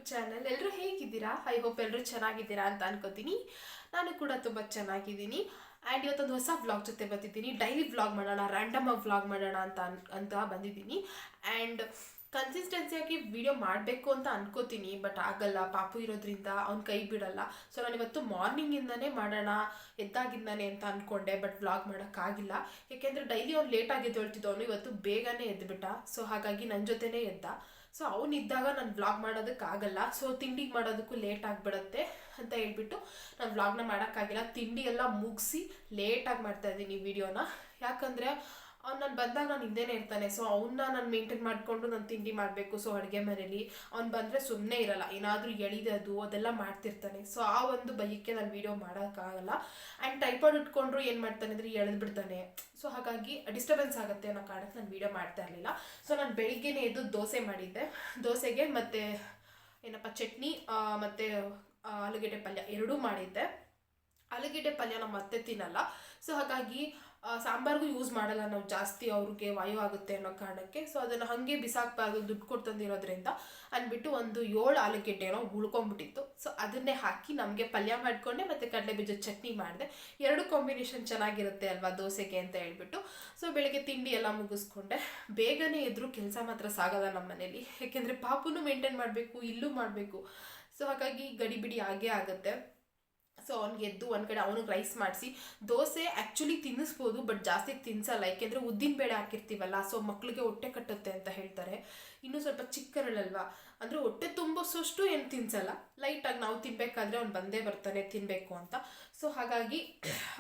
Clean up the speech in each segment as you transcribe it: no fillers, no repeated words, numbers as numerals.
Channel. ಎಲ್ಲರೂ ಹೇಗಿದ್ದೀರಾ? I hope ಎಲ್ಲರೂ ಚೆನ್ನಾಗಿದ್ದೀರಾ ಅಂತ ಅನ್ಕೋತೀನಿ. ನಾನು ಕೂಡ ತುಂಬ ಚೆನ್ನಾಗಿದ್ದೀನಿ. ಆ್ಯಂಡ್ ಇವತ್ತೊಂದು ಹೊಸ ವ್ಲಾಗ್ ಜೊತೆ ಬಂದಿದ್ದೀನಿ. ಡೈಲಿ ವ್ಲಾಗ್ ಮಾಡೋಣ, ರ್ಯಾಂಡಮ್ ಆಗಿ ವ್ಲಾಗ್ ಮಾಡೋಣ ಅಂತ ಬಂದಿದ್ದೀನಿ. ಆ್ಯಂಡ್ ಕನ್ಸಿಸ್ಟೆನ್ಸಿಯಾಗಿ ವಿಡಿಯೋ ಮಾಡಬೇಕು ಅಂತ ಅನ್ಕೋತೀನಿ, ಬಟ್ ಆಗಲ್ಲ. ಪಾಪು ಇರೋದ್ರಿಂದ ಅವ್ನ ಕೈ ಬಿಡಲ್ಲ. ಸೊ ನಾನು ಇವತ್ತು ಮಾರ್ನಿಂಗಿಂದನೇ ಮಾಡೋಣ ಎದ್ದಾಗಿಂದಾನೆ ಅಂತ ಅಂದ್ಕೊಂಡೆ, ಬಟ್ ವ್ಲಾಗ್ ಮಾಡೋಕ್ಕಾಗಿಲ್ಲ. ಯಾಕೆಂದರೆ ಡೈಲಿ ಅವ್ನು ಲೇಟಾಗಿ ಎದ್ದೇಳ್ತಿದ್ದವನು, ಇವತ್ತು ಬೇಗನೆ ಎದ್ದುಬಿಟ್ಟ. ಸೊ ಹಾಗಾಗಿ ನನ್ನ ಜೊತೆನೇ ಎದ್ದ. ಸೊ ಅವನಿದ್ದಾಗ ನಾನು ವ್ಲಾಗ್ ಮಾಡೋದಕ್ಕಾಗಲ್ಲ. ಸೊ ತಿಂಡಿಗೆ ಮಾಡೋದಕ್ಕೂ ಲೇಟ್ ಆಗಿಬಿಡುತ್ತೆ ಅಂತ ಹೇಳ್ಬಿಟ್ಟು ನಾನು ವ್ಲಾಗ್ನ ಮಾಡೋಕ್ಕಾಗಿಲ್ಲ. ತಿಂಡಿ ಎಲ್ಲ ಮುಗಿಸಿ ಲೇಟಾಗಿ ಮಾಡ್ತಾಯಿದ್ದೀನಿ ವಿಡಿಯೋನ. ಯಾಕಂದರೆ ಅವ್ನು ನಾನು ಬಂದಾಗ ನಾನು ಹಿಂದೆನೇ ಇರ್ತಾನೆ. ಸೊ ಅವನ್ನ ನಾನು ಮೇಂಟೈನ್ ಮಾಡಿಕೊಂಡು ನಾನು ತಿಂಡಿ ಮಾಡಬೇಕು. ಸೊ ಅಡುಗೆ ಮನೇಲಿ ಅವ್ನು ಬಂದರೆ ಸುಮ್ಮನೆ ಇರಲ್ಲ, ಏನಾದರೂ ಎಳಿದದು ಅದೆಲ್ಲ ಮಾಡ್ತಿರ್ತಾನೆ. ಸೊ ಆ ಒಂದು ಭಯಕ್ಕೆ ನಾನು ವೀಡಿಯೋ ಮಾಡೋಕ್ಕಾಗಲ್ಲ. ಆ್ಯಂಡ್ ಟೈಪಾಯ್ಡ್ ಇಟ್ಕೊಂಡ್ರು ಏನು ಮಾಡ್ತಾನೆ ಅಂದರೆ ಎಳೆದ್ಬಿಡ್ತಾನೆ. ಸೊ ಹಾಗಾಗಿ ಡಿಸ್ಟರ್ಬೆನ್ಸ್ ಆಗುತ್ತೆ ಅನ್ನೋ ಕಾರಣಕ್ಕೆ ನಾನು ವೀಡಿಯೋ ಮಾಡ್ತಾ ಇರಲಿಲ್ಲ. ಸೊ ನಾನು ಬೆಳಿಗ್ಗೆನೇ ಎದ್ದು ದೋಸೆ ಮಾಡಿದ್ದೆ. ದೋಸೆಗೆ ಮತ್ತು ಏನಪ್ಪ ಚಟ್ನಿ ಮತ್ತು ಆಲೂಗೆಡ್ಡೆ ಪಲ್ಯ ಎರಡೂ ಮಾಡಿದ್ದೆ. ಆಲೂಗೆಡ್ಡೆ ಪಲ್ಯ ನಾವು ಮತ್ತೆ ತಿನ್ನಲ್ಲ. ಸೊ ಹಾಗಾಗಿ ಸಾಂಬಾರ್ಗೂ ಯೂಸ್ ಮಾಡಲ್ಲ ನಾವು ಜಾಸ್ತಿ, ಅವ್ರಿಗೆ ವಾಯು ಆಗುತ್ತೆ ಅನ್ನೋ ಕಾರಣಕ್ಕೆ. ಸೊ ಅದನ್ನು ಹಾಗೆ ಬಿಸಾಕಬಾರ್ದು, ದುಡ್ಡು ಕೊಟ್ಟು ತಂದಿರೋದ್ರಿಂದ ಅಂದ್ಬಿಟ್ಟು ಒಂದು 7 ಆಲೂಗೆಡ್ಡೆನೋ ಉಳ್ಕೊಂಡ್ಬಿಟ್ಟಿತ್ತು. ಸೊ ಅದನ್ನೇ ಹಾಕಿ ನಮಗೆ ಪಲ್ಯ ಮಾಡಿಕೊಂಡೆ ಮತ್ತು ಕಡಲೆ ಬೀಜದ ಚಟ್ನಿ ಮಾಡಿದೆ. ಎರಡು ಕಾಂಬಿನೇಷನ್ ಚೆನ್ನಾಗಿರುತ್ತೆ ಅಲ್ವಾ ದೋಸೆಗೆ ಅಂತ ಹೇಳ್ಬಿಟ್ಟು. ಸೊ ಬೆಳಗ್ಗೆ ತಿಂಡಿ ಎಲ್ಲ ಮುಗಿಸ್ಕೊಂಡೆ. ಬೇಗನೆ ಎದ್ರು ಕೆಲಸ ಮಾತ್ರ ಸಾಗಲ್ಲ ನಮ್ಮ ಮನೇಲಿ, ಯಾಕೆಂದರೆ ಪಾಪುನು ಮೇಂಟೈನ್ ಮಾಡಬೇಕು, ಇಲ್ಲೂ ಮಾಡಬೇಕು. ಸೊ ಹಾಗಾಗಿ ಗಡಿಬಿಡಿ ಆಗೇ ಆಗುತ್ತೆ. ಸೊ ಅವ್ನಿಗೆ ಎದ್ದು ಒಂದು ಕಡೆ ಅವನಿಗೆ ರೈಸ್ ಮಾಡಿಸಿ, ದೋಸೆ ಆ್ಯಕ್ಚುಲಿ ತಿನ್ನಿಸ್ಬೋದು, ಬಟ್ ಜಾಸ್ತಿ ತಿನ್ನಿಸಲ್ಲ. ಯಾಕೆಂದರೆ ಉದ್ದಿನ ಬೇಳೆ ಹಾಕಿರ್ತೀವಲ್ಲ, ಸೊ ಮಕ್ಕಳಿಗೆ ಹೊಟ್ಟೆ ಕಟ್ಟುತ್ತೆ ಅಂತ ಹೇಳ್ತಾರೆ. ಇನ್ನೂ ಸ್ವಲ್ಪ ಚಿಕ್ಕರಳಲ್ವಾ, ಅಂದರೆ ಹೊಟ್ಟೆ ತುಂಬಿಸೋಷ್ಟು ಏನು ತಿನ್ನಿಸಲ್ಲ. ಲೈಟಾಗಿ ನಾವು ತಿನ್ನಬೇಕಾದ್ರೆ ಅವ್ನು ಬಂದೇ ಬರ್ತಾನೆ ತಿನ್ನಬೇಕು ಅಂತ. ಸೊ ಹಾಗಾಗಿ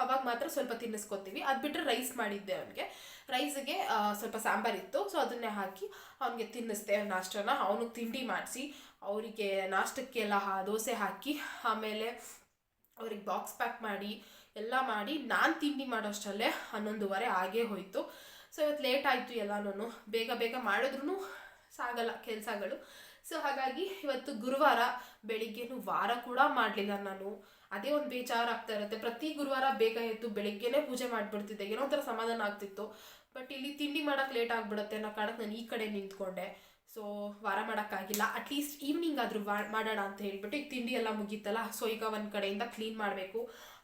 ಅವಾಗ ಮಾತ್ರ ಸ್ವಲ್ಪ ತಿನ್ನಿಸ್ಕೊತೀವಿ. ಅದು ಬಿಟ್ಟರೆ ರೈಸ್ ಮಾಡಿದ್ದೆ ಅವನಿಗೆ. ರೈಸಿಗೆ ಸ್ವಲ್ಪ ಸಾಂಬಾರಿತ್ತು. ಸೊ ಅದನ್ನೇ ಹಾಕಿ ಅವನಿಗೆ ತಿನ್ನಿಸ್ದೆ ನಾಷ್ಟನ. ಅವನಿಗೆ ತಿಂಡಿ ಮಾಡಿಸಿ ಅವರಿಗೆ ನಾಷ್ಟಕ್ಕೆಲ್ಲ ದೋಸೆ ಹಾಕಿ, ಆಮೇಲೆ ಅವ್ರಿಗೆ ಬಾಕ್ಸ್ ಪ್ಯಾಕ್ ಮಾಡಿ ಎಲ್ಲ ಮಾಡಿ ನಾನು ತಿಂಡಿ ಮಾಡೋಷ್ಟರಲ್ಲೇ 11:30 ಆಗೇ ಹೋಯಿತು. ಸೊ ಇವತ್ತು ಲೇಟ್ ಆಯಿತು ಎಲ್ಲನೂ. ಬೇಗ ಬೇಗ ಮಾಡಿದ್ರೂ ಸಾಗಲ್ಲ ಕೆಲಸಗಳು. ಸೊ ಹಾಗಾಗಿ ಇವತ್ತು ಗುರುವಾರ ಬೆಳಿಗ್ಗೆನೂ ವಾರ ಕೂಡ ಮಾಡಲಿಲ್ಲ ನಾನು. ಅದೇ ಒಂದು ಬೇಜಾರಾಗ್ತಾ ಇರುತ್ತೆ. ಪ್ರತಿ ಗುರುವಾರ ಬೇಗ ಎದ್ದು ಬೆಳಿಗ್ಗೆನೇ ಪೂಜೆ ಮಾಡಿಬಿಡ್ತಿದ್ದೆ, ಏನೋ ಒಂಥರ ಸಮಾಧಾನ ಆಗ್ತಿತ್ತು. ಬಟ್ ಇಲ್ಲಿ ತಿಂಡಿ ಮಾಡೋಕ್ಕೆ ಲೇಟ್ ಆಗಿಬಿಡುತ್ತೆ ಅನ್ನೋ ಕಾರಣಕ್ಕೆ ನಾನು ಈ ಕಡೆ ನಿಂತ್ಕೊಂಡೆ. ಸೊ ವಾರ ಮಾಡೋಕ್ಕಾಗಿಲ್ಲ. ಅಟ್ಲೀಸ್ಟ್ ಈವ್ನಿಂಗ್ ಆದರೂ ಮಾಡೋಣ ಅಂತ ಹೇಳ್ಬಿಟ್ಟು ಈಗ ತಿಂಡಿ ಎಲ್ಲ ಮುಗೀತಲ್ಲ. ಸೊ ಈಗ ಒಂದು ಕಡೆಯಿಂದ ಕ್ಲೀನ್ ಮಾಡಬೇಕು.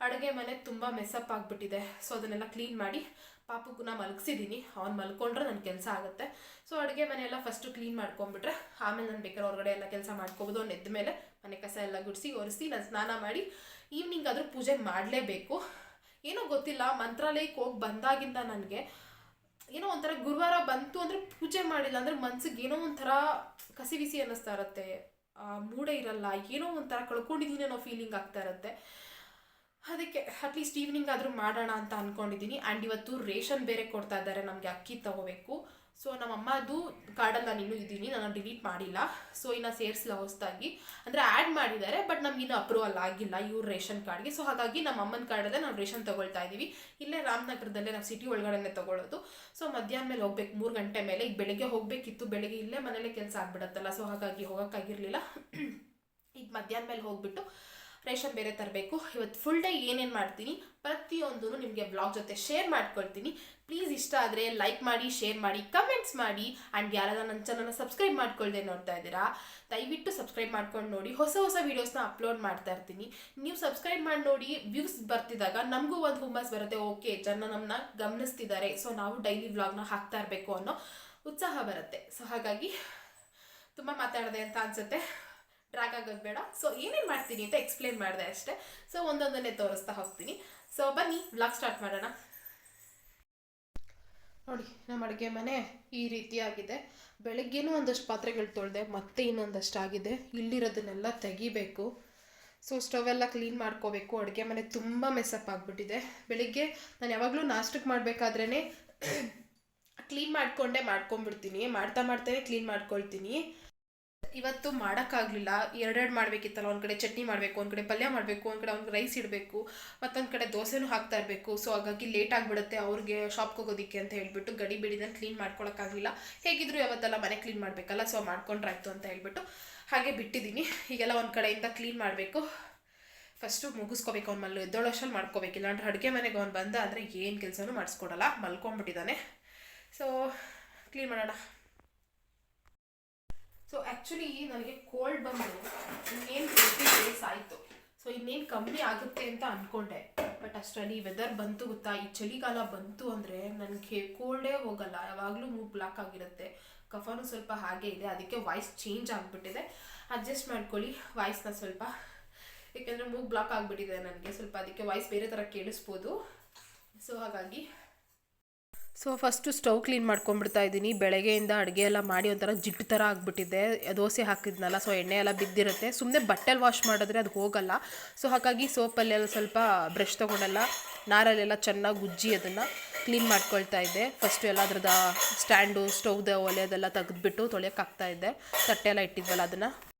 ಅಡುಗೆ ಮನೆ ತುಂಬ ಮೆಸ್ಸಪ್ ಆಗಿಬಿಟ್ಟಿದೆ. ಸೊ ಅದನ್ನೆಲ್ಲ ಕ್ಲೀನ್ ಮಾಡಿ ಪಾಪುಗೂ ಮಲಗಿಸಿದ್ದೀನಿ. ಅವ್ನು ಮಲ್ಕೊಂಡ್ರೆ ನನ್ನ ಕೆಲಸ ಆಗುತ್ತೆ. ಸೊ ಅಡುಗೆ ಮನೆಯೆಲ್ಲ ಫಸ್ಟು ಕ್ಲೀನ್ ಮಾಡ್ಕೊಂಬಿಟ್ರೆ ಆಮೇಲೆ ನಾನು ಬೇಕಾದ್ರೆ ಹೊರಗಡೆ ಎಲ್ಲ ಕೆಲಸ ಮಾಡ್ಕೋಬೋದು. ಅವ್ನು ಎದ್ದ ಮೇಲೆ ಮನೆ ಕಸ ಎಲ್ಲ ಗುಡಿಸಿ ಒರೆಸಿ ನಾನು ಸ್ನಾನ ಮಾಡಿ ಈವ್ನಿಂಗ್ ಆದರೂ ಪೂಜೆ ಮಾಡಲೇಬೇಕು. ಏನೋ ಗೊತ್ತಿಲ್ಲ, ಮಂತ್ರಾಲಯಕ್ಕೆ ಹೋಗಿ ಬಂದಾಗಿಂದ ನನಗೆ ಏನೋ ಒಂಥರ ಗುರುವಾರ ಬಂತು ಅಂದರೆ ಪೂಜೆ ಮಾಡಿಲ್ಲ ಅಂದರೆ ಮನ್ಸಿಗೆ ಏನೋ ಒಂಥರ ಕಸಿವಿಸಿ ಅನ್ನಿಸ್ತಾ ಇರುತ್ತೆ, ಮೂಡೇ ಇರಲ್ಲ, ಏನೋ ಒಂಥರ ಕಳ್ಕೊಂಡಿದ್ದೀನಿ ಅನ್ನೋ ಫೀಲಿಂಗ್ ಆಗ್ತಾ ಇರುತ್ತೆ. ಅದಕ್ಕೆ ಅಟ್ಲೀಸ್ಟ್ ಈವ್ನಿಂಗ್ ಆದರೂ ಮಾಡೋಣ ಅಂತ ಅಂದ್ಕೊಂಡಿದ್ದೀನಿ. ಆ್ಯಂಡ್ ಇವತ್ತು ರೇಷನ್ ಬೇರೆ ಕೊಡ್ತಾ ಇದ್ದಾರೆ, ನಮಗೆ ಅಕ್ಕಿ ತೊಗೋಬೇಕು. ಸೊ ನಮ್ಮಮ್ಮದು ಕಾರ್ಡಲ್ಲಿ ನಾನು ಇನ್ನೂ ಇದ್ದೀನಿ, ನಾನು ಡಿಲೀಟ್ ಮಾಡಿಲ್ಲ. ಸೊ ಇನ್ನು ಸೇರಿಸಿಲ್ಲ ಹೊಸದಾಗಿ, ಅಂದರೆ ಆ್ಯಡ್ ಮಾಡಿದ್ದಾರೆ, ಬಟ್ ನಮ್ಗೆ ಇನ್ನೂ ಅಪ್ರೂವಲ್ ಆಗಿಲ್ಲ ಇವ್ರ ರೇಷನ್ ಕಾರ್ಡ್ಗೆ. ಸೊ ಹಾಗಾಗಿ ನಮ್ಮ ಅಮ್ಮನ ಕಾರ್ಡಲ್ಲೇ ನಾವು ರೇಷನ್ ತೊಗೊಳ್ತಾ ಇದ್ದೀವಿ. ಇಲ್ಲೇ ರಾಮನಗರದಲ್ಲೇ ನಾವು ಸಿಟಿ ಒಳಗಡೆ ತೊಗೊಳ್ಳೋದು. ಸೊ ಮಧ್ಯಾಹ್ನ ಮೇಲೆ ಹೋಗ್ಬೇಕು, 3 ಗಂಟೆ ಮೇಲೆ. ಈಗ ಬೆಳಗ್ಗೆ ಹೋಗಬೇಕಿತ್ತು, ಬೆಳಗ್ಗೆ ಇಲ್ಲೇ ಮನೇಲೆ ಕೆಲಸ ಆಗಿಬಿಡತ್ತಲ್ಲ. ಸೊ ಹಾಗಾಗಿ ಹೋಗೋಕ್ಕಾಗಿರಲಿಲ್ಲ. ಈಗ ಮಧ್ಯಾಹ್ನ ಮೇಲೆ ಹೋಗ್ಬಿಟ್ಟು ರೇಷನ್ ಬೇರೆ ತರಬೇಕು. ಇವತ್ತು ಫುಲ್ ಡೇ ಏನೇನು ಮಾಡ್ತೀನಿ ಪ್ರತಿಯೊಂದೂ ನಿಮಗೆ ಬ್ಲಾಗ್ ಜೊತೆ ಶೇರ್ ಮಾಡ್ಕೊಳ್ತೀನಿ. ಪ್ಲೀಸ್ ಇಷ್ಟ ಆದರೆ ಲೈಕ್ ಮಾಡಿ, ಶೇರ್ ಮಾಡಿ, ಕಮೆಂಟ್ಸ್ ಮಾಡಿ. ಆ್ಯಂಡ್ ಯಾರಾದ್ರೂ ನನ್ನ ಚಾನಲ್ನ ಸಬ್ಸ್ಕ್ರೈಬ್ ಮಾಡ್ಕೊಳ್ದೆ ನೋಡ್ತಾ ಇದ್ದೀರಾ, ದಯವಿಟ್ಟು ಸಬ್ಸ್ಕ್ರೈಬ್ ಮಾಡ್ಕೊಂಡು ನೋಡಿ. ಹೊಸ ಹೊಸ ವೀಡಿಯೋಸ್ನ ಅಪ್ಲೋಡ್ ಮಾಡ್ತಾ ಇರ್ತೀನಿ. ನೀವು ಸಬ್ಸ್ಕ್ರೈಬ್ ಮಾಡಿ ನೋಡಿ, ವ್ಯೂಸ್ ಬರ್ತಿದ್ದಾಗ ನಮಗೂ ಒಂದು ಹುಮ್ಮಸ್ ಬರುತ್ತೆ. ಓಕೆ, ಜನ ನಮ್ಮನ್ನ ಗಮನಿಸ್ತಿದ್ದಾರೆ, ಸೊ ನಾವು ಡೈಲಿ ವ್ಲಾಗ್ನ ಹಾಕ್ತಾ ಇರಬೇಕು ಅನ್ನೋ ಉತ್ಸಾಹ ಬರುತ್ತೆ. ಸೊ ಹಾಗಾಗಿ ತುಂಬ ಮಾತಾಡಿದೆ ಅಂತ ಅನಿಸುತ್ತೆ, ಡ್ರ್ಯಾಗ್ ಆಗೋದು ಬೇಡ. ಸೊ ಏನೇನು ಮಾಡ್ತೀನಿ ಅಂತ ಎಕ್ಸ್ಪ್ಲೇನ್ ಮಾಡಿದೆ ಅಷ್ಟೇ. ಸೊ ಒಂದೊಂದನ್ನೇ ತೋರಿಸ್ತಾ ಹೋಗ್ತೀನಿ. ಸೊ ಬನ್ನಿ ವ್ಲಾಗ್ ಸ್ಟಾರ್ಟ್ ಮಾಡೋಣ. ನೋಡಿ, ನಮ್ಮ ಅಡುಗೆ ಮನೆ ಈ ರೀತಿಯಾಗಿದೆ. ಬೆಳಗ್ಗೆನೂ ಒಂದಷ್ಟು ಪಾತ್ರೆಗಳು ತೊಳೆದೆ, ಮತ್ತೆ ಇನ್ನೊಂದಷ್ಟು ಆಗಿದೆ. ಇಲ್ಲಿರೋದನ್ನೆಲ್ಲ ತೆಗಿಬೇಕು. ಸೊ ಸ್ಟವೆಲ್ಲ ಕ್ಲೀನ್ ಮಾಡ್ಕೋಬೇಕು. ಅಡುಗೆ ಮನೆ ತುಂಬ ಮೆಸ್ಸಪ್ ಆಗಿಬಿಟ್ಟಿದೆ. ಬೆಳಿಗ್ಗೆ ನಾನು ಯಾವಾಗಲೂ ನಾಷ್ಟಕ್ಕೆ ಮಾಡಬೇಕಾದ್ರೇ ಕ್ಲೀನ್ ಮಾಡ್ಕೊಂಡ್ಬಿಡ್ತೀನಿ. ಮಾಡ್ತಾನೆ ಕ್ಲೀನ್ ಮಾಡ್ಕೊಳ್ತೀನಿ. ಇವತ್ತು ಮಾಡೋಕ್ಕಾಗಲಿಲ್ಲ, ಎರಡೆರಡು ಮಾಡಬೇಕಿತ್ತಲ್ಲ. ಒಂದು ಕಡೆ ಚಟ್ನಿ ಮಾಡಬೇಕು, ಒಂದು ಕಡೆ ಪಲ್ಯ ಮಾಡಬೇಕು, ಒಂದು ಕಡೆ ಅವ್ನಿಗೆ ರೈಸ್ ಇಡಬೇಕು, ಮತ್ತೊಂದು ಕಡೆ ದೋಸೆನೂ ಹಾಕ್ತಾ ಇರಬೇಕು. ಸೊ ಹಾಗಾಗಿ ಲೇಟ್ ಆಗಿಬಿಡುತ್ತೆ ಅವ್ರಿಗೆ ಶಾಪ್ಗೆ ಹೋಗೋದಕ್ಕೆ ಅಂತ ಹೇಳ್ಬಿಟ್ಟು ಗಡಿಬಿಡಿದಲ್ಲಿ ಕ್ಲೀನ್ ಮಾಡ್ಕೊಳಕ್ಕಾಗಲಿಲ್ಲ. ಹೇಗಿದ್ರು ಯಾವತ್ತೆಲ್ಲ ಮನೆ ಕ್ಲೀನ್ ಮಾಡಬೇಕಲ್ಲ, ಸೊ ಮಾಡ್ಕೊಂಡ್ರಾಯ್ತು ಅಂತ ಹೇಳ್ಬಿಟ್ಟು ಹಾಗೆ ಬಿಟ್ಟಿದ್ದೀನಿ. ಈಗೆಲ್ಲ ಒಂದು ಕಡೆಯಿಂದ ಕ್ಲೀನ್ ಮಾಡಬೇಕು. ಫಸ್ಟು ಮುಗಿಸ್ಕೋಬೇಕು. ಅವ್ನು ಎದ್ದೋಳೋಷ್ಟಲ್ಲಿ ಮಾಡ್ಕೋಬೇಕಿಲ್ಲ ಅಂದರೆ ಅಡುಗೆ ಮನೆಗೆ ಅವ್ನು ಬಂದ ಅಂದರೆ ಏನು ಕೆಲಸನೂ ಮಾಡಿಸ್ಕೊಡಲ್ಲ, ಮಲ್ಕೊಂಡ್ಬಿಟ್ಟಿದ್ದಾನೆ. ಸೊ ಕ್ಲೀನ್ ಮಾಡೋಣ. ಸೊ ಆ್ಯಕ್ಚುಲಿ ನನಗೆ ಕೋಲ್ಡ್ ಬಂದು ಇನ್ನೇನು 20 ಡೇಸ್ ಆಯಿತು. ಸೊ ಇನ್ನೇನು ಕಮ್ಮಿ ಆಗುತ್ತೆ ಅಂತ ಅಂದ್ಕೊಂಡೆ. ಬಟ್ ಅಷ್ಟರಲ್ಲಿ ವೆದರ್ ಬಂತು ಗೊತ್ತಾ, ಈ ಚಳಿಗಾಲ ಬಂತು ಅಂದರೆ ನನಗೆ ಕೋಲ್ಡೇ ಹೋಗಲ್ಲ, ಯಾವಾಗಲೂ ಮೂಗು ಬ್ಲಾಕ್ ಆಗಿರುತ್ತೆ. ಕಫನೂ ಸ್ವಲ್ಪ ಹಾಗೆ ಇದೆ, ಅದಕ್ಕೆ ವಾಯ್ಸ್ ಚೇಂಜ್ ಆಗಿಬಿಟ್ಟಿದೆ. ಅಡ್ಜಸ್ಟ್ ಮಾಡ್ಕೊಳ್ಳಿ ವಾಯ್ಸ್ನ ಸ್ವಲ್ಪ, ಏಕೆಂದರೆ ಮೂಗು ಬ್ಲಾಕ್ ಆಗಿಬಿಟ್ಟಿದೆ ನನಗೆ ಸ್ವಲ್ಪ, ಅದಕ್ಕೆ ವಾಯ್ಸ್ ಬೇರೆ ಥರ ಕೇಳಿಸ್ಬೋದು. ಸೊ ಹಾಗಾಗಿ ಫಸ್ಟು ಸ್ಟವ್ ಕ್ಲೀನ್ ಮಾಡ್ಕೊಂಡ್ಬಿಡ್ತಾ ಇದ್ದೀನಿ. ಬೆಳಗ್ಗೆಯಿಂದ ಅಡುಗೆ ಎಲ್ಲ ಮಾಡಿ ಒಂಥರ ಜಿಡ್ಡು ಥರ ಆಗಿಬಿಟ್ಟಿದೆ. ದೋಸೆ ಹಾಕಿದ್ನಲ್ಲ, ಸೊ ಎಣ್ಣೆ ಎಲ್ಲ ಬಿದ್ದಿರುತ್ತೆ. ಸುಮ್ಮನೆ ಬಟ್ಟೆಲಿ ವಾಶ್ ಮಾಡಿದ್ರೆ ಅದು ಹೋಗಲ್ಲ. ಸೊ ಹಾಗಾಗಿ ಸೋಪಲ್ಲೆಲ್ಲ ಸ್ವಲ್ಪ ಬ್ರಷ್ ತೊಗೊಂಡೆಲ್ಲ ನಾರಲ್ಲೆಲ್ಲ ಚೆನ್ನಾಗಿ ಉಜ್ಜಿ ಅದನ್ನು ಕ್ಲೀನ್ ಮಾಡ್ಕೊಳ್ತಾ ಇದ್ದೆ. ಫಸ್ಟು ಎಲ್ಲ ಅದ್ರದ್ದು ಸ್ಟ್ಯಾಂಡು, ಸ್ಟವ್ದ ಒಲೆ ಅದೆಲ್ಲ ತೆಗೆದ್ಬಿಟ್ಟು ತೊಳೆಯೋಕ್ಕಾಗ್ತಾಯಿದ್ದೆ. ತಟ್ಟೆ ಎಲ್ಲ ಇಟ್ಟಿದ್ವಲ್ಲ ಅದನ್ನು.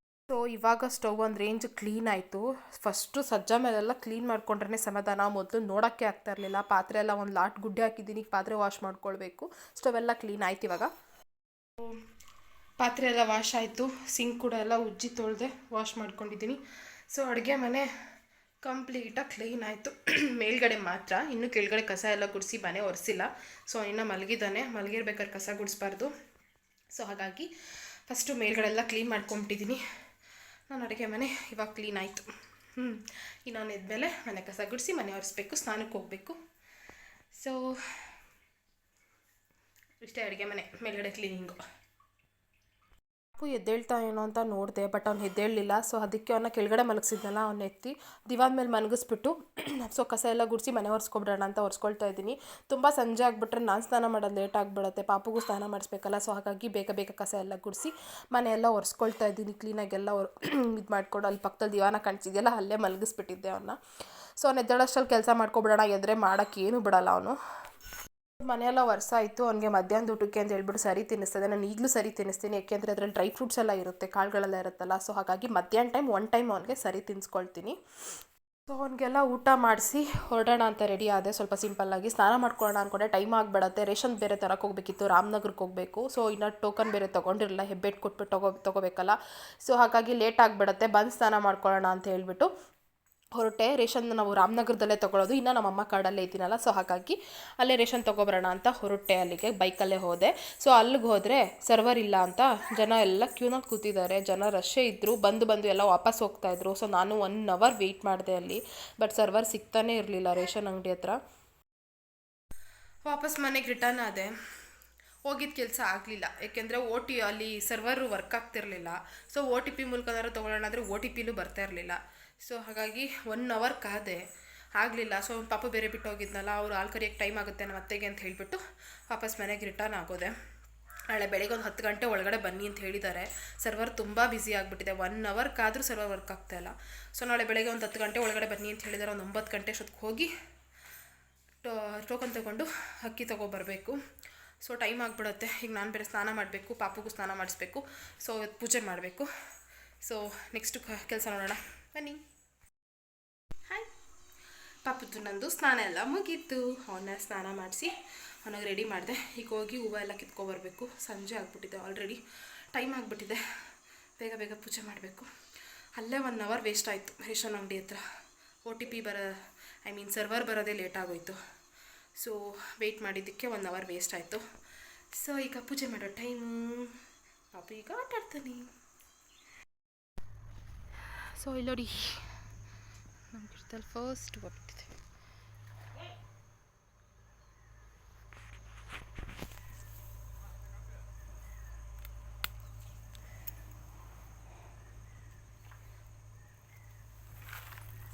ಸೊ ಇವಾಗ ಸ್ಟವ್ ಒಂದು ರೇಂಜ್ ಕ್ಲೀನ್ ಆಯಿತು. ಫಸ್ಟು ಸಜ್ಜಾ ಮೇಲೆಲ್ಲ ಕ್ಲೀನ್ ಮಾಡ್ಕೊಂಡ್ರೆ ಸಮಾಧಾನ. ಮೊದಲು ನೋಡೋಕ್ಕೆ ಆಗ್ತಾ ಇರಲಿಲ್ಲ. ಪಾತ್ರೆ ಎಲ್ಲ ಒಂದು ಲಾಟ್ ಗುಡ್ಡೆ ಹಾಕಿದ್ದೀನಿ, ಪಾತ್ರೆ ವಾಶ್ ಮಾಡ್ಕೊಳ್ಬೇಕು. ಸ್ಟವ್ ಎಲ್ಲ ಕ್ಲೀನ್ ಆಯ್ತು. ಇವಾಗ ಪಾತ್ರೆ ಎಲ್ಲ ವಾಶ್ ಆಯಿತು. ಸಿಂಕ್ ಕೂಡ ಎಲ್ಲ ಉಜ್ಜಿ ತೊಳೆದೆ ವಾಶ್ ಮಾಡ್ಕೊಂಡಿದ್ದೀನಿ. ಸೊ ಅಡುಗೆ ಮನೆ ಕಂಪ್ಲೀಟಾಗಿ ಕ್ಲೀನ್ ಆಯಿತು. ಮೇಲ್ಗಡೆ ಮಾತ್ರ, ಇನ್ನೂ ಕೆಳಗಡೆ ಕಸ ಎಲ್ಲ ಗುಡಿಸಿ ಮನೆ ಒರೆಸಿಲ್ಲ. ಸೊ ಇನ್ನು ಮಲಗಿದ್ದಾನೆ, ಮಲಗಿರ್ಬೇಕಾದ್ರೆ ಕಸ ಗುಡಿಸ್ಬಾರ್ದು. ಸೊ ಹಾಗಾಗಿ ಫಸ್ಟು ಮೇಲ್ಗಡೆ ಎಲ್ಲ ಕ್ಲೀನ್ ಮಾಡ್ಕೊಂಬಿಟ್ಟಿದ್ದೀನಿ. ನಾನು ಅಡುಗೆ ಮನೆ ಇವಾಗ ಕ್ಲೀನ್ ಆಯಿತು. ಇನ್ನೊಂದು ಎದ್ಮೇಲೆ ಮನೆ ಕಸ ಗುಡಿಸಿ ಮನೆ ಒರೆಸ್ಬೇಕು, ಸ್ನಾನಕ್ಕೆ ಹೋಗಬೇಕು. ಸೊ ಇಷ್ಟೇ ಅಡುಗೆ ಮನೆ ಮೇಲ್ಗಡೆ ಕ್ಲೀನಿಂಗು. ಎದ್ದೇಳ್ತಾ ಏನೋ ಅಂತ ನೋಡಿದೆ, ಬಟ್ ಅವ್ನು ಎದ್ದೇಳಲಿಲ್ಲ. ಸೊ ಅದಕ್ಕೆ ಅವನ್ನ ಕೆಳಗಡೆ ಮಲಗಿಸಿದ್ನಲ್ಲ, ಅವ್ನು ಎತ್ತಿ ದಿವಾನ್ ಮೇಲೆ ಮಲಗಿಸ್ಬಿಟ್ಟು ಸೊ ಕಸ ಎಲ್ಲ ಗುಡಿಸಿ ಮನೆ ಒರೆಸ್ಕೊಬಿಡೋಣ ಅಂತ ಒರೆಸ್ಕೊಳ್ತಾ ಇದ್ದೀನಿ. ತುಂಬ ಸಂಜೆ ಆಗಿಬಿಟ್ರೆ ನಾನು ಸ್ನಾನ ಮಾಡೋದು ಲೇಟ್ ಆಗಿಬಿಡುತ್ತೆ, ಪಾಪುಗೂ ಸ್ನಾನ ಮಾಡಿಸ್ಬೇಕಲ್ಲ. ಸೊ ಹಾಗಾಗಿ ಬೇಗ ಕಸ ಎಲ್ಲ ಗುಡಿಸಿ ಮನೆಯೆಲ್ಲ ಒರೆಸ್ಕೊಳ್ತಾ ಇದ್ದೀನಿ. ಕ್ಲೀನಾಗೆಲ್ಲ ಇದು ಮಾಡ್ಕೊಂಡು ಅಲ್ಲಿ ಪಕ್ಕದಲ್ಲಿ ದಿವಾನ ಕಾಣಿಸಿದೆಯಲ್ಲ, ಅಲ್ಲೇ ಮಲಗಿಸ್ಬಿಟ್ಟಿದ್ದೆ ಅವನ್ನ. ಸೊ ಅವ್ನು ಎದ್ದೇಳೋಷ್ಟರಲ್ಲಿ ಕೆಲಸ ಮಾಡ್ಕೊಬಿಡೋಣ, ಎದ್ರೆ ಮಾಡೋಕ್ಕೆ ಏನೂ ಬಿಡೋಲ್ಲ ಅವನು. ಮನೆಯೆಲ್ಲ ಒರೆಸಾಯಿತು. ಅವನಿಗೆ ಮಧ್ಯಾಹ್ನದ ಊಟಕ್ಕೆ ಅಂತ ಹೇಳ್ಬಿಟ್ಟು ಸರಿ ತಿನ್ನಿಸ್ತದೆ. ನಾನು ಈಗಲೂ ಸರಿ ತಿನ್ನಿಸ್ತೀನಿ, ಯಾಕೆಂದರೆ ಅದರಲ್ಲಿ ಡ್ರೈ ಫ್ರೂಟ್ಸ್ ಎಲ್ಲ ಇರುತ್ತೆ, ಕಾಳುಗಳೆಲ್ಲ ಇರುತ್ತಲ್ಲ. ಸೊ ಹಾಗಾಗಿ ಮಧ್ಯಾಹ್ನ ಒನ್ ಟೈಮ್ ಅವನಿಗೆ ಸರಿ ತಿನ್ನಿಸ್ಕೊಳ್ತೀನಿ. ಸೊ ಅವನಿಗೆಲ್ಲ ಊಟ ಮಾಡಿಸಿ ಹೊರಡೋಣ ಅಂತ ರೆಡಿ ಆದೆ. ಸ್ವಲ್ಪ ಸಿಂಪಲ್ಲಾಗಿ ಸ್ನಾನ ಮಾಡ್ಕೊಳ್ಳೋಣ ಅಂದ್ಕೊಂಡೆ, ಟೈಮ್ ಆಗಿಬಿಡತ್ತೆ. ರೇಷನ್ ಬೇರೆ ತರಕ್ಕೆ ಹೋಗಬೇಕಿತ್ತು, ರಾಮನಗರಕ್ಕೆ ಹೋಗಬೇಕು. ಸೊ ಇನ್ನು ಟೋಕನ್ ಬೇರೆ ತೊಗೊಂಡಿರಲಿಲ್ಲ, ಹೆಬ್ಬೆಟ್ಟು ಕೊಟ್ಬಿಟ್ಟು ತೊಗೋಬೇಕಲ್ಲ. ಸೊ ಹಾಗಾಗಿ ಲೇಟ್ ಆಗಿಬಿಡತ್ತೆ. ಬಂದು ಸ್ನಾನ ಮಾಡ್ಕೊಳ್ಳೋಣ ಅಂತ ಹೇಳ್ಬಿಟ್ಟು ಹೊರಟೆ. ರೇಷನ್ ನಾವು ರಾಮನಗರದಲ್ಲೇ ತೊಗೊಳೋದು, ಇನ್ನು ನಮ್ಮಮ್ಮ ಕಾಡಲ್ಲೇ ಇದ್ದೀನಲ್ಲ. ಸೊ ಹಾಗಾಗಿ ಅಲ್ಲೇ ರೇಷನ್ ತೊಗೊಬರೋಣ ಅಂತ ಹೊರಟೆ. ಅಲ್ಲಿಗೆ ಬೈಕಲ್ಲೇ ಹೋದೆ. ಸೊ ಅಲ್ಲಿಗೆ ಹೋದರೆ ಸರ್ವರ್ ಇಲ್ಲ ಅಂತ ಜನ ಎಲ್ಲ ಕ್ಯೂನಾಗಿ ಕೂತಿದ್ದಾರೆ. ಜನ ರಶ್ಶೇ ಇದ್ದರು. ಬಂದು ಎಲ್ಲ ವಾಪಸ್ ಹೋಗ್ತಾಯಿದ್ರು. ಸೊ ನಾನು 1 ಅವರ್ ವೆಯ್ಟ್ ಮಾಡಿದೆ ಅಲ್ಲಿ, ಬಟ್ ಸರ್ವರ್ ಸಿಗ್ತಾನೇ ಇರಲಿಲ್ಲ ರೇಷನ್ ಅಂಗಡಿ ಹತ್ರ. ವಾಪಸ್ ಮನೆಗೆ ರಿಟರ್ನ್ ಆದೆ. ಹೋಗಿದ್ದ ಕೆಲಸ ಆಗಲಿಲ್ಲ, ಏಕೆಂದರೆ ಅಲ್ಲಿ ಸರ್ವರು ವರ್ಕ್ ಆಗ್ತಿರಲಿಲ್ಲ. ಸೊ OTP ಮೂಲಕನಾದ್ರು ತೊಗೊಳ್ಳೋಣ ಅಂದರೆ OTPಲೂ ಬರ್ತಾ ಇರಲಿಲ್ಲ. ಸೊ ಹಾಗಾಗಿ 1 ಅವರ್ ಕಾದೆ, ಆಗಲಿಲ್ಲ. ಸೊ ಪಾಪ ಬೇರೆ ಬಿಟ್ಟು ಹೋಗಿದ್ನಲ್ಲ, ಅವರು ಹಾಲು ಕರಿಯೋಕ್ಕೆ ಟೈಮ್ ಆಗುತ್ತೆ ನಮ್ಮ ಅತ್ತೆಗೆ ಅಂತ ಹೇಳಿಬಿಟ್ಟು ವಾಪಸ್ ಮನೆಗೆ ರಿಟರ್ನ್ ಆಗೋದೆ. ನಾಳೆ ಬೆಳಗ್ಗೆ ಒಂದು 10 ಗಂಟೆ ಒಳಗಡೆ ಬನ್ನಿ ಅಂತ ಹೇಳಿದ್ದಾರೆ. ಸರ್ವರ್ ತುಂಬ ಬ್ಯುಸಿ ಆಗಿಬಿಟ್ಟಿದೆ. 1 ಅವರ್ ಕಾದರೂ ಸರ್ವರ್ ವರ್ಕ್ ಆಗ್ತಾಯಿಲ್ಲ. ಸೊ ನಾಳೆ ಬೆಳಗ್ಗೆ ಒಂದು 10 ಗಂಟೆ ಒಳಗಡೆ ಬನ್ನಿ ಅಂತ ಹೇಳಿದ್ದಾರೆ. ಒಂದು 9 ಗಂಟೆ ಅಷ್ಟೊತ್ತಿಗೆ ಹೋಗಿ ಟೋಕನ್ ತೊಗೊಂಡು ಅಕ್ಕಿ ತೊಗೊಬರಬೇಕು. ಸೊ ಟೈಮ್ ಆಗಿಬಿಡುತ್ತೆ. ಈಗ ನಾನು ಬೇರೆ ಸ್ನಾನ ಮಾಡಬೇಕು, ಪಾಪುಗೂ ಸ್ನಾನ ಮಾಡಿಸ್ಬೇಕು. ಸೊ ಇವತ್ತು ಪೂಜೆ ಮಾಡಬೇಕು. ಸೊ ನೆಕ್ಸ್ಟು ಕೆಲಸ ನೋಡೋಣ ಬನ್ನಿ. ಹಾಯ್, ಪಾಪುದ್ದು ನಂದು ಸ್ನಾನ ಎಲ್ಲ ಮುಗೀತು. ಅವನ್ನ ಸ್ನಾನ ಮಾಡಿಸಿ ಅವನಿಗೆ ರೆಡಿ ಮಾಡಿದೆ. ಈಗ ಹೋಗಿ ಹೂವು ಎಲ್ಲ ಕಿತ್ಕೊಬರ್ಬೇಕು. ಸಂಜೆ ಆಗಿಬಿಟ್ಟಿದೆ, ಆಲ್ರೆಡಿ ಟೈಮ್ ಆಗಿಬಿಟ್ಟಿದೆ. ಬೇಗ ಪೂಜೆ ಮಾಡಬೇಕು. ಅಲ್ಲೇ 1 ಅವರ್ ವೇಸ್ಟ್ ಆಯಿತು ರೇಷನ್ ಅಂಗಡಿ ಹತ್ರ. OTP ಸರ್ವರ್ ಬರೋದೇ ಲೇಟ್ ಆಗೋಯಿತು. ಸೊ ವೆಯ್ಟ್ ಮಾಡಿದ್ದಕ್ಕೆ 1 ಅವರ್ ವೇಸ್ಟ್ ಆಯಿತು. ಸೊ ಈಗ ಪೂಜೆ ಮಾಡೋ ಟೈಮು. ಪಾಪು ಈಗ ಆಟ ಆಡ್ತಾನೆ. ಸೊ ಇಲ್ಲಿ ನೋಡಿ, ನಮ್ಮ ಗಿಡದಲ್ಲಿ ಫಸ್ಟ್ ಹೋಗ್ಬಿಟ್ಟಿದೆ.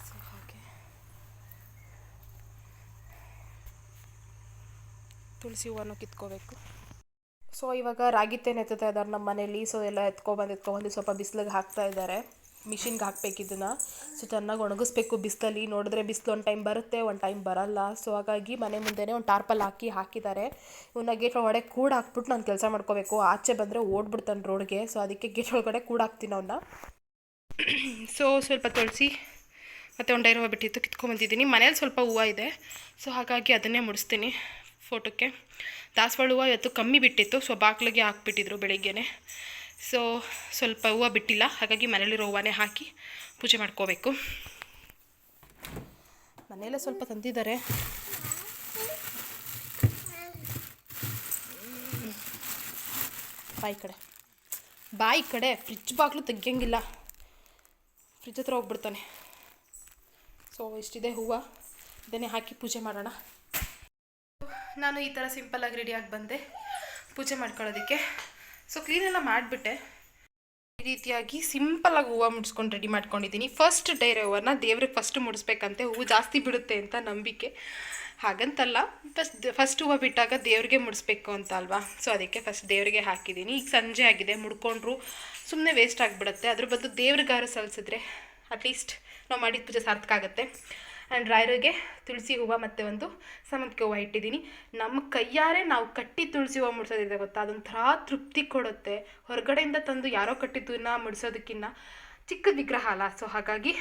ಸೊ ಹಾಗೆ ತುಳಸಿ ಹೂವನ್ನು ಕಿತ್ಕೋಬೇಕು. ಸೊ ಇವಾಗ ರಾಗಿ ತೇನೆ ಎತ್ತುತ್ತಾ ಇದ್ದಾರೆ ನಮ್ಮ ಮನೇಲಿ. ಸೊ ಎಲ್ಲ ಎತ್ಕೊಬಂದು ಸ್ವಲ್ಪ ಬಿಸಿಲಿಗೆ ಹಾಕ್ತಾ ಇದ್ದಾರೆ. ಮಿಷಿನ್ಗೆ ಹಾಕ್ಬೇಕು ಇದನ್ನು. ಸೊ ಚೆನ್ನಾಗಿ ಒಣಗಿಸ್ಬೇಕು ಬಿಸಿಲಲ್ಲಿ. ನೋಡಿದ್ರೆ ಬಿಸಿಲು ಒಂದು ಟೈಮ್ ಬರುತ್ತೆ, ಒಂದು ಟೈಮ್ ಬರಲ್ಲ. ಸೊ ಹಾಗಾಗಿ ಮನೆ ಮುಂದೆನೇ ಒಂದು ಟಾರ್ಪಲ್ ಹಾಕಿದ್ದಾರೆ. ಇವನ್ನ ಗೇಟ್ ಒಳಗಡೆ ಕೂಡ ಹಾಕ್ಬಿಟ್ಟು ನಾನು ಕೆಲಸ ಮಾಡ್ಕೋಬೇಕು. ಆಚೆ ಬಂದರೆ ಓಡ್ಬಿಡ್ತಾನೆ ರೋಡ್ಗೆ. ಸೊ ಅದಕ್ಕೆ ಗೇಟ್ ಒಳಗಡೆ ಕೂಡ ಹಾಕ್ತೀನಿ ಅವನ್ನ. ಸೊ ಸ್ವಲ್ಪ ತುಳಸಿ ಮತ್ತು ಒಂದು ಡೈರಿ ಹೂವು ಬಿಟ್ಟಿತ್ತು, ಕಿತ್ಕೊಂಡ್ಬಂದಿದ್ದೀನಿ. ಮನೇಲಿ ಸ್ವಲ್ಪ ಹೂವು ಇದೆ. ಸೊ ಹಾಗಾಗಿ ಅದನ್ನೇ ಮುಡಿಸ್ತೀನಿ ಫೋಟೋಕ್ಕೆ. ದಾಸವಾಳ ಹೂವು ಇವತ್ತು ಕಮ್ಮಿ ಬಿಟ್ಟಿತ್ತು. ಸೊ ಬಾಗಿಲಿಗೆ ಹಾಕ್ಬಿಟ್ಟಿದ್ರು ಬೆಳಿಗ್ಗೆನೆ. ಸೊ ಸ್ವಲ್ಪ ಹೂವು ಬಿಟ್ಟಿಲ್ಲ, ಹಾಗಾಗಿ ಮನೇಲಿರೋ ಹೂವನೇ ಹಾಕಿ ಪೂಜೆ ಮಾಡ್ಕೋಬೇಕು. ಮನೆಯಲ್ಲೇ ಸ್ವಲ್ಪ ತಂದಿದ್ದಾರೆ. ಬಾಯಿ ಕಡೆ ಬಾಯಿ ಕಡೆ ಫ್ರಿಜ್ ಬಾಗಿಲು ತೆಗಿಯಂಗಿಲ್ಲ, ಫ್ರಿಜ್ ಹತ್ರ ಹೋಗ್ಬಿಡ್ತಾನೆ. ಸೊ ಇಷ್ಟಿದೆ ಹೂವು, ಇದನ್ನೇ ಹಾಕಿ ಪೂಜೆ ಮಾಡೋಣ. ನಾನು ಈ ಥರ ಸಿಂಪಲ್ಲಾಗಿ ರೆಡಿಯಾಗಿ ಬಂದೆ ಪೂಜೆ ಮಾಡ್ಕೊಳ್ಳೋದಕ್ಕೆ. ಸೊ ಕ್ಲೀನೆಲ್ಲ ಮಾಡಿಬಿಟ್ಟೆ. ಈ ರೀತಿಯಾಗಿ ಸಿಂಪಲ್ಲಾಗಿ ಹೂವು ಮುಡಿಸ್ಕೊಂಡು ರೆಡಿ ಮಾಡ್ಕೊಂಡಿದ್ದೀನಿ. ಫಸ್ಟ್ ಡೈರೆ ಹೂವನ್ನ ದೇವ್ರಿಗೆ ಫಸ್ಟ್ ಮುಡಿಸ್ಬೇಕಂತೆ, ಹೂವು ಜಾಸ್ತಿ ಬಿಡುತ್ತೆ ಅಂತ ನಂಬಿಕೆ. ಹಾಗಂತಲ್ಲ, ಫಸ್ಟ್ ಹೂವು ಬಿಟ್ಟಾಗ ದೇವ್ರಿಗೆ ಮುಡಿಸ್ಬೇಕು ಅಂತ ಅಲ್ವಾ. ಸೊ ಅದಕ್ಕೆ ಫಸ್ಟ್ ದೇವರಿಗೆ ಹಾಕಿದ್ದೀನಿ. ಈಗ ಸಂಜೆ ಆಗಿದೆ, ಮುಡ್ಕೊಂಡ್ರು ಸುಮ್ಮನೆ ವೇಸ್ಟ್ ಆಗಿಬಿಡುತ್ತೆ. ಅದ್ರ ಬದಲು ದೇವ್ರಿಗಾರು ಸಲ್ಲಿಸಿದ್ರೆ ಅಟ್ಲೀಸ್ಟ್ ನಾವು ಮಾಡಿದ ಪೂಜೆ ಸಾರ್ಥಕ ಆಗುತ್ತೆ. ಆ್ಯಂಡ್ ರಾಯರಿಗೆ ತುಳಸಿ ಹೂವು ಮತ್ತು ಒಂದು ಸೇವಂತಿಗೆ ಹೂವು ಇಟ್ಟಿದ್ದೀನಿ. ನಮ್ಮ ಕೈಯಾರೆ ನಾವು ಕಟ್ಟಿ ತುಳಸಿ ಹೂವು ಮುಡ್ಸೋದಿದೆ ಗೊತ್ತಾ, ಅದೊಂಥರ ತೃಪ್ತಿ ಕೊಡುತ್ತೆ. ಹೊರಗಡೆಯಿಂದ ತಂದು ಯಾರೋ ಕಟ್ಟಿದ್ದನ್ನ ಮುಡಿಸೋದಕ್ಕಿಂತ ಚಿಕ್ಕದ ವಿಗ್ರಹ ಅಲ್ಲ. ಸೊ ಹಾಗಾಗಿ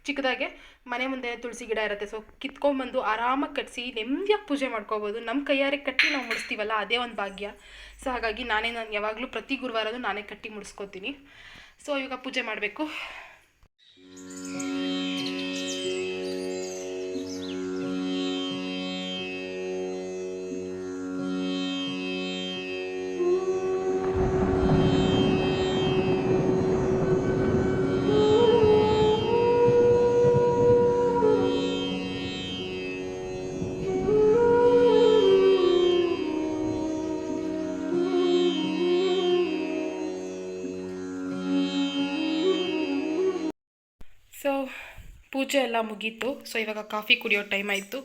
ಚಿಕ್ಕದಾಗೆ ಮನೆ ಮುಂದೆ ತುಳಸಿ ಗಿಡ ಇರುತ್ತೆ. ಸೊ ಕಿತ್ಕೊಂಡ್ಬಂದು ಆರಾಮಾಗಿ ಕಟ್ಟಿಸಿ ನೆಮ್ಮದಿಯಾಗಿ ಪೂಜೆ ಮಾಡ್ಕೋಬೋದು. ನಮ್ಮ ಕೈಯಾರೆ ಕಟ್ಟಿ ನಾವು ಮುಡಿಸ್ತೀವಲ್ಲ, ಅದೇ ಒಂದು ಭಾಗ್ಯ. ಸೊ ಹಾಗಾಗಿ ನಾನು ಯಾವಾಗಲೂ ಪ್ರತಿ ಗುರುವಾರನೂ ನಾನೇ ಕಟ್ಟಿ ಮುಡಿಸ್ಕೋತೀನಿ. ಸೊ ಇವಾಗ ಪೂಜೆ ಮಾಡಬೇಕು. ಸೊ ಪೂಜೆ ಎಲ್ಲ ಮುಗೀತು. ಸೊ ಇವಾಗ ಕಾಫಿ ಕುಡಿಯೋ ಟೈಮ್ ಆಯಿತು.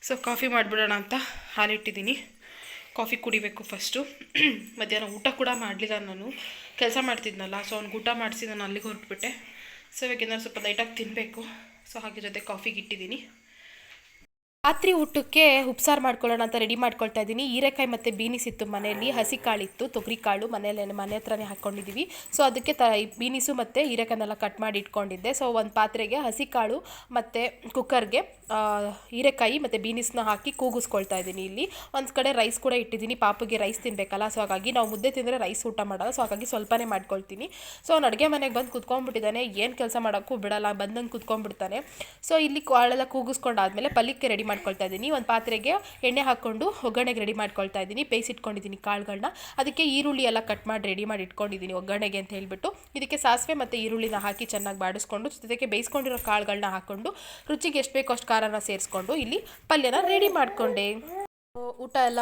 ಸೊ ಕಾಫಿ ಮಾಡಿಬಿಡೋಣ ಅಂತ ಹಾಲಿಟ್ಟಿದ್ದೀನಿ. ಕಾಫಿ ಕುಡಿಬೇಕು ಫಸ್ಟು. ಮಧ್ಯಾಹ್ನ ಊಟ ಕೂಡ ಮಾಡಲಿಲ್ಲ, ನಾನು ಕೆಲಸ ಮಾಡ್ತಿದ್ನಲ್ಲ. ಸೊ ಅವ್ನಿಗೆ ಊಟ ಮಾಡಿಸಿ ನಾನು ಅಲ್ಲಿಗೆ ಹೊರಟ್ಬಿಟ್ಟೆ. ಸೊ ಇವಾಗ ಏನಾದ್ರು ಸ್ವಲ್ಪ ಲೈಟಾಗಿ ತಿನ್ನಬೇಕು. ಸೊ ಹಾಗೆ ಜೊತೆ ಕಾಫಿಗೆ ಇಟ್ಟಿದ್ದೀನಿ. ರಾತ್ರಿ ಊಟಕ್ಕೆ ಉಪ್ಸಾರು ಮಾಡ್ಕೊಳ್ಳೋಣ ಅಂತ ರೆಡಿ ಮಾಡ್ಕೊಳ್ತಾ ಇದ್ದೀನಿ. ಹೀರೆಕಾಯಿ ಮತ್ತು ಬೀನಿಸ್ ಇತ್ತು ಮನೆಯಲ್ಲಿ, ಹಸಿ ಕಾಳಿತ್ತು, ತೊಗರಿ ಕಾಳು ಮನೆ ಹತ್ರನೇ ಹಾಕ್ಕೊಂಡಿದ್ದೀವಿ. ಸೊ ಅದಕ್ಕೆ ಬೀನಿಸು ಮತ್ತು ಹೀರೆಕಾಯಿನೆಲ್ಲ ಕಟ್ ಮಾಡಿ ಇಟ್ಕೊಂಡಿದ್ದೆ. ಸೊ ಒಂದು ಪಾತ್ರೆಗೆ ಹಸಿ ಕಾಳು ಮತ್ತು ಕುಕ್ಕರ್ಗೆ ಹೀರೆಕಾಯಿ ಮತ್ತು ಬೀನಿಸ್ನ ಹಾಕಿ ಕೂಗಿಸ್ಕೊಳ್ತಾ ಇದ್ದೀನಿ. ಇಲ್ಲಿ ಒಂದು ಕಡೆ ರೈಸ್ ಕೂಡ ಇಟ್ಟಿದ್ದೀನಿ, ಪಾಪುಗೆ ರೈಸ್ ತಿನ್ನಬೇಕಲ್ಲ. ಸೊ ಹಾಗಾಗಿ ನಾವು ಮುದ್ದೆ ತಿಂದರೆ ರೈಸ್ ಊಟ ಮಾಡೋಲ್ಲ. ಸೊ ಹಾಗಾಗಿ ಸ್ವಲ್ಪನೇ ಮಾಡ್ಕೊಳ್ತೀನಿ. ಸೊ ಅವ್ನು ಅಡುಗೆ ಮನೆಗೆ ಬಂದು ಕುತ್ಕೊಂಡ್ಬಿಟ್ಟಿದ್ದಾನೆ, ಏನು ಕೆಲಸ ಮಾಡೋಕ್ಕೂ ಬಿಡಲ್ಲ, ಬಂದಂಗೆ ಕುತ್ಕೊಂಡ್ಬಿಡ್ತಾನೆ. ಸೊ ಇಲ್ಲಿ ಕಾಳೆಲ್ಲ ಕೂಗಿಸ್ಕೊಂಡಾದ್ಮೇಲೆ ಪಲ್ಯಕ್ಕೆ ರೆಡಿ ಮಾಡ್ಕೊಳ್ತಾ ಇದ್ದೀನಿ. ಒಂದು ಪಾತ್ರೆಗೆ ಎಣ್ಣೆ ಹಾಕ್ಕೊಂಡು ಒಗ್ಗರಣೆಗೆ ರೆಡಿ ಮಾಡ್ಕೊಳ್ತಾ ಇದ್ದೀನಿ. ಬೇಯಿಸಿಟ್ಕೊಂಡಿದ್ದೀನಿ ಕಾಳುಗಳನ್ನ. ಅದಕ್ಕೆ ಈರುಳ್ಳಿ ಎಲ್ಲ ಕಟ್ ಮಾಡಿ ರೆಡಿ ಮಾಡಿ ಇಟ್ಕೊಂಡಿದ್ದೀನಿ ಒಗ್ಗರಣೆಗೆ ಅಂತ ಹೇಳ್ಬಿಟ್ಟು. ಇದಕ್ಕೆ ಸಾಸಿವೆ ಮತ್ತು ಈರುಳ್ಳಿನ ಹಾಕಿ ಚೆನ್ನಾಗಿ ಬಾಡಿಸ್ಕೊಂಡು ಜೊತೆಗೆ ಬೇಯಿಸ್ಕೊಂಡಿರೋ ಕಾಳುಗಳನ್ನ ಹಾಕ್ಕೊಂಡು ರುಚಿಗೆ ಎಷ್ಟು ಬೇಕೋ ಅಷ್ಟು ಖಾರನ ಸೇರಿಸ್ಕೊಂಡು ಇಲ್ಲಿ ಪಲ್ಯನ ರೆಡಿ ಮಾಡಿಕೊಂಡೆ. ಊಟ ಎಲ್ಲ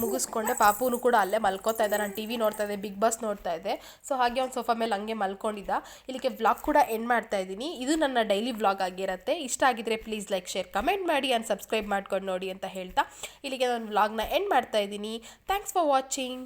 ಮುಗಿಸ್ಕೊಂಡೆ. ಪಾಪುನು ಕೂಡ ಅಲ್ಲೇ ಮಲ್ಕೋತಾ ಇದ್ದ. ನಾನು TV ನೋಡ್ತಾ ಇದ್ದೆ, ಬಿಗ್ ಬಾಸ್ ನೋಡ್ತಾ ಇದ್ದೆ. ಸೊ ಹಾಗೆ ಒಂದು ಸೋಫಾ ಮೇಲೆ ಹಂಗೆ ಮಲ್ಕೊಂಡಿದ್ದ. ಇಲ್ಲಿಗೆ ವ್ಲಾಗ್ ಕೂಡ ಎಂಡ್ ಮಾಡ್ತಾ ಇದ್ದೀನಿ. ಇದು ನನ್ನ ಡೈಲಿ ವ್ಲಾಗ್ ಆಗಿರುತ್ತೆ. ಇಷ್ಟ ಆಗಿದ್ರೆ ಪ್ಲೀಸ್ ಲೈಕ್, ಶೇರ್, ಕಮೆಂಟ್ ಮಾಡಿ ಆ್ಯಂಡ್ ಸಬ್ಸ್ಕ್ರೈಬ್ ಮಾಡ್ಕೊಂಡು ನೋಡಿ ಅಂತ ಹೇಳ್ತಾ ಇಲ್ಲಿಗೆ ನಾನು ವ್ಲಾಗ್ನ ಎಂಡ್ ಮಾಡ್ತಾ ಇದ್ದೀನಿ. Thanks for watching.